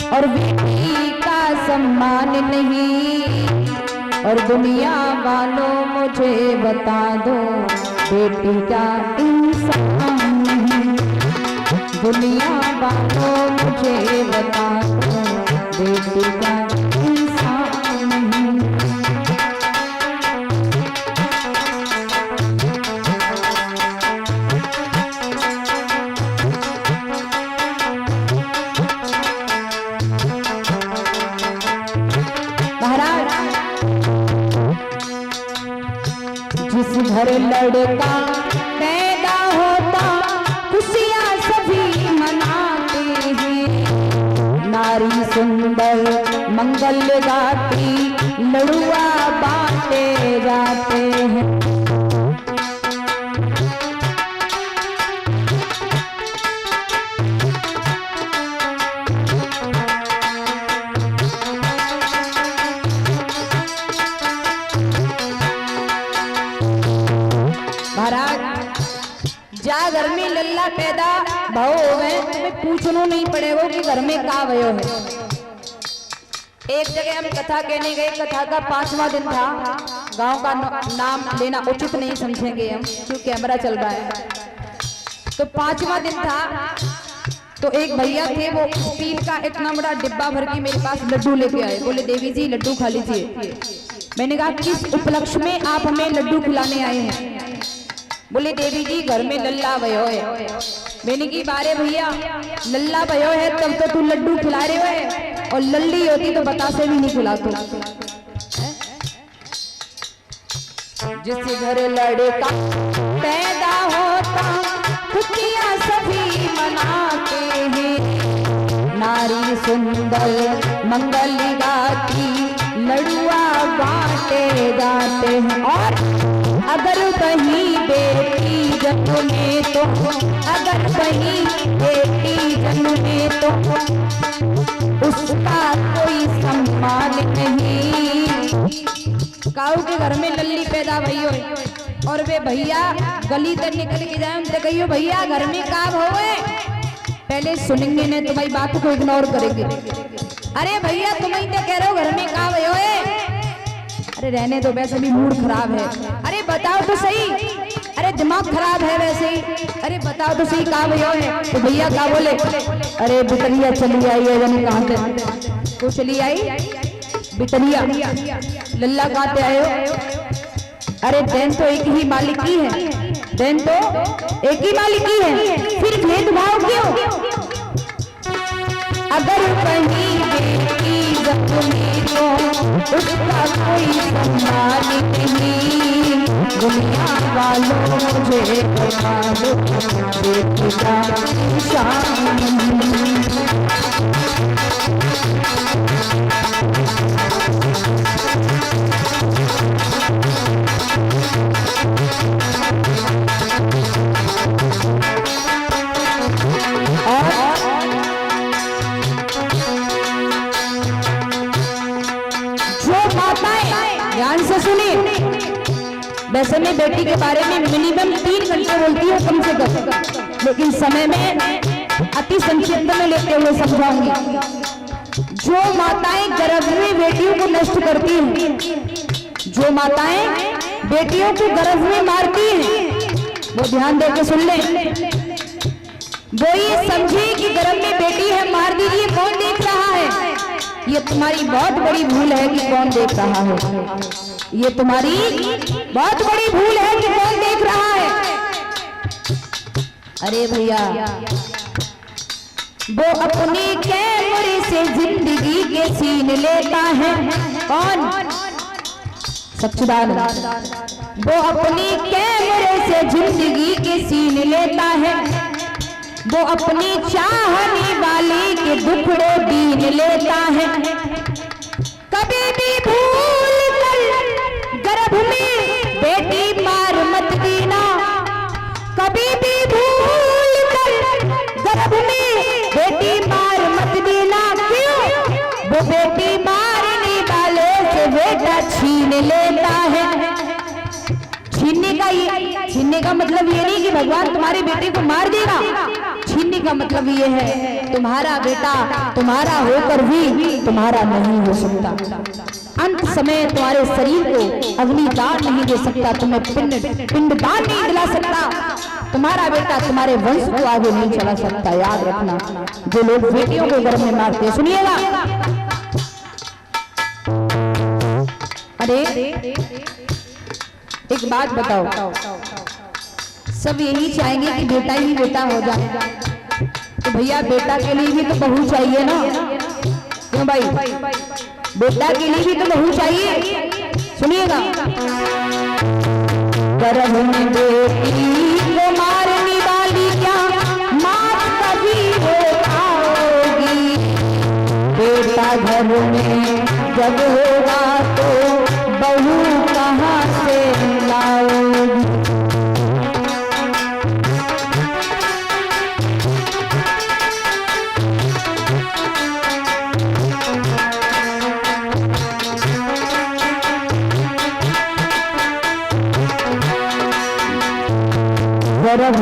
और बेटी का सम्मान नहीं। और दुनिया वालों मुझे बता दो बेटी का इंसान नहीं। दुनिया वालों मुझे बता दो बेटी का इंसान नहीं। जिस घर लड़का पैदा होता खुशियाँ सभी मनाते हैं। नारी सुंदर मंगल गाती लड़ुआ बांटे जाते हैं। जा घर में लल्ला पैदा भाव होवे तुम्हें पूछनो नहीं पड़ेगा कि घर में का भयो है। एक जगह हम कथा कहने गए, कथा का 5वां दिन था। गांव का नाम लेना उचित नहीं समझेंगे हम क्योंकि कैमरा चल रहा है। तो 5वां दिन था तो एक भैया थे, वो स्टील का इतना बड़ा डिब्बा भर के मेरे पास लड्डू लेके आए। बोले देवी जी लड्डू खा लीजिए। मैंने कहा किस उपलक्ष्य में आप हमें लड्डू खिलाने आए हैं? बोले देवी जी घर में लल्ला भयो है। मैंने की बारे भैया लल्ला भयो है तब तो तू लड्डू खिला रहे हो, और लल्ली होती तो बतासे भी नहीं खिलाते। जिस घर लड़का पैदा होता खुशियाँ सभी मनाते हैं। नारी सुंदर मंगल गाती लड़ुआ बांटे जाते हैं। और अगर कहीं बेटी जन्मे तो, अगर कहीं बेटी जन्मे तो उसका कोई सम्मान नहीं। काऊ के घर में लल्ली पैदा भई हो और वे भैया गली तक निकल के जाए उनसे कहियो भैया घर में का होए, पहले सुनेंगे नहीं तुम्हारी बात को इग्नोर करेंगे। अरे भैया तुम ही तो कह रहे हो घर में का भयो है। अरे रहने दो वैसे भी मूड खराब है। अरे बताओ तो सही, अरे दिमाग खराब है वैसे ही। अरे बताओ तो सही का भयो है। तो भैया का बोले अरे बितरिया चली आई है। जाने कहाँ से वो चली आई बितरिया, लल्ला कहाँ से आए हो? अरे देन तो एक ही मालिक की है, देन तो एक ही मालिक की है, फिर भेदभाव क्यों? अगर कहीं बेटी जन्मी तो उसका कोई सम्मान नहीं। दुनिया वालों मुझे बता दो बेटी का इंसान नहीं। ध्यान से सुनिए, वैसे मैं बेटी के बारे में मिनिमम 3 घंटे बोलती हूँ कम से कम, लेकिन समय में अति संक्षिप्त में लेते हुए समझाऊंगी। जो माताएं गर्भ में बेटियों को नष्ट करती हैं, जो माताएं बेटियों को गर्भ में मारती हैं, वो ध्यान देकर सुन लें। वो ये समझे कि गर्भ में बेटी है मार दीजिए, कौन देख रहा है? ये तुम्हारी बहुत बड़ी भूल है कि कौन देख रहा है। ये तुम्हारी बहुत बड़ी भूल है कि कौन देख रहा है। अरे भैया वो अपनी कैमरे से जिंदगी के सीन लेता है। कौन? सच्चिदानंद। वो अपनी कैमरे से जिंदगी के सीन लेता है। वो अपनी चाहने वाली के दुखड़े दीन लेता है। कभी भी भूल कर गर्भ में बेटी मार मत देना। कभी भी भूल कर गर्भ में बेटी मार मत देना। क्यों? वो बेटी मारने वाले से बेटा छीन लेता है। छीनने का मतलब ये नहीं कि भगवान तुम्हारी बेटी को मार देगा। जीने का मतलब ये है तुम्हारा बेटा तुम्हारा होकर भी तुम्हारा नहीं हो सकता। अंत समय तुम्हारे शरीर को अग्निदान नहीं दे सकता, तुम्हें पिंडदान नहीं दिला सकता, तुम्हारा बेटा तुम्हारे वंश को आगे नहीं चला सकता। याद रखना, जो लोग बेटियों को गर्भ में मारते हैं, सुनिएगा। अरे एक बात बताओ, सब यही चाहेंगे कि बेटा ही बेटा हो जाए, तो भैया बेटा के लिए भी तो बहू चाहिए ना, क्यों भाई? बेटा के लिए भी तो बहू चाहिए। सुनिएगा, गर्भ में बेटी को मारने वाली क्या मात कभी हो पाओगी, बेटा घर में जब होगा तो बहू कहाँ से लाओगी। गर्भ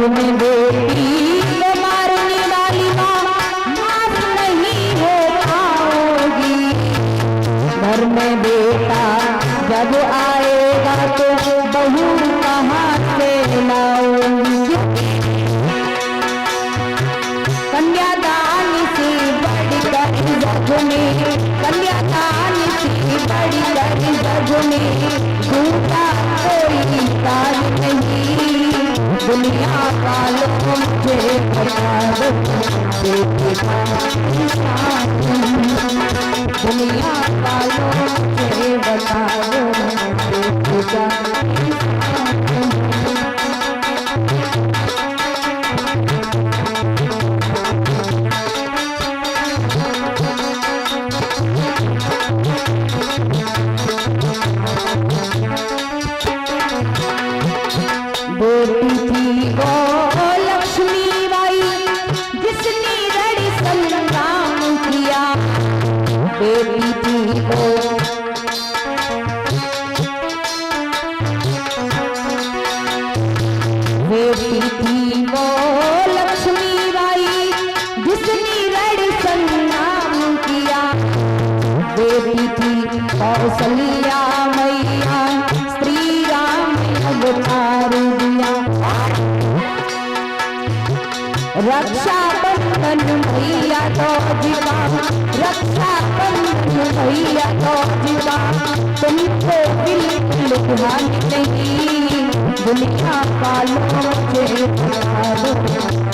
में बेटी को मारने वाली माँ माफ नहीं हो पाओगी, घर में बेटा जब आएगा तो बहू कहाँ से लाओगी। कन्यादान से बढ़कर जग में, कन्यादान से बढ़कर जग में झूठा कोई काज नहीं, दुनिया वालों मुझे बता दो, दुनिया वालों मुझे बता दो। बेटी थी वो लक्ष्मी बाई जिसने रण संग्राम किया, बेटी थी वो लक्ष्मी बाई जिसने रण संग्राम किया, बेटी थी कौशल्या मैया श्री राम अवतार दिया। रक्षा बंधन भैया तो जीवा, रक्षा बंधन भैया तो जीवा, तुमको बिल्कुल ध्यान नहीं, दुनिया वालों से बता दो,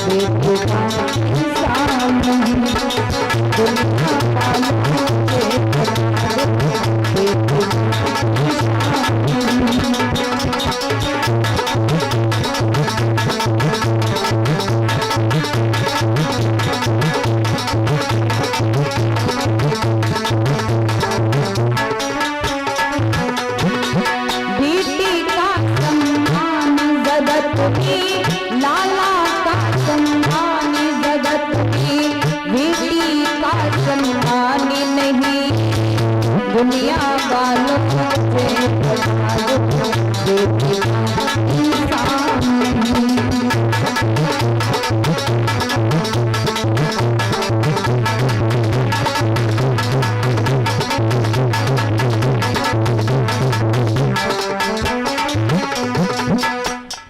बेटा इंसान नहीं, दुनिया वालों से बता दो, बेटा लाला का सम्मान जगत में, बेटी का सम्मान नहीं, दुनिया वालों से बता दो, बेटी इंसान नहीं।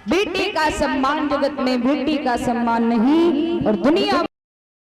बेटी का सम्मान जगत में, बेटी का सम्मान नहीं, और दुनिया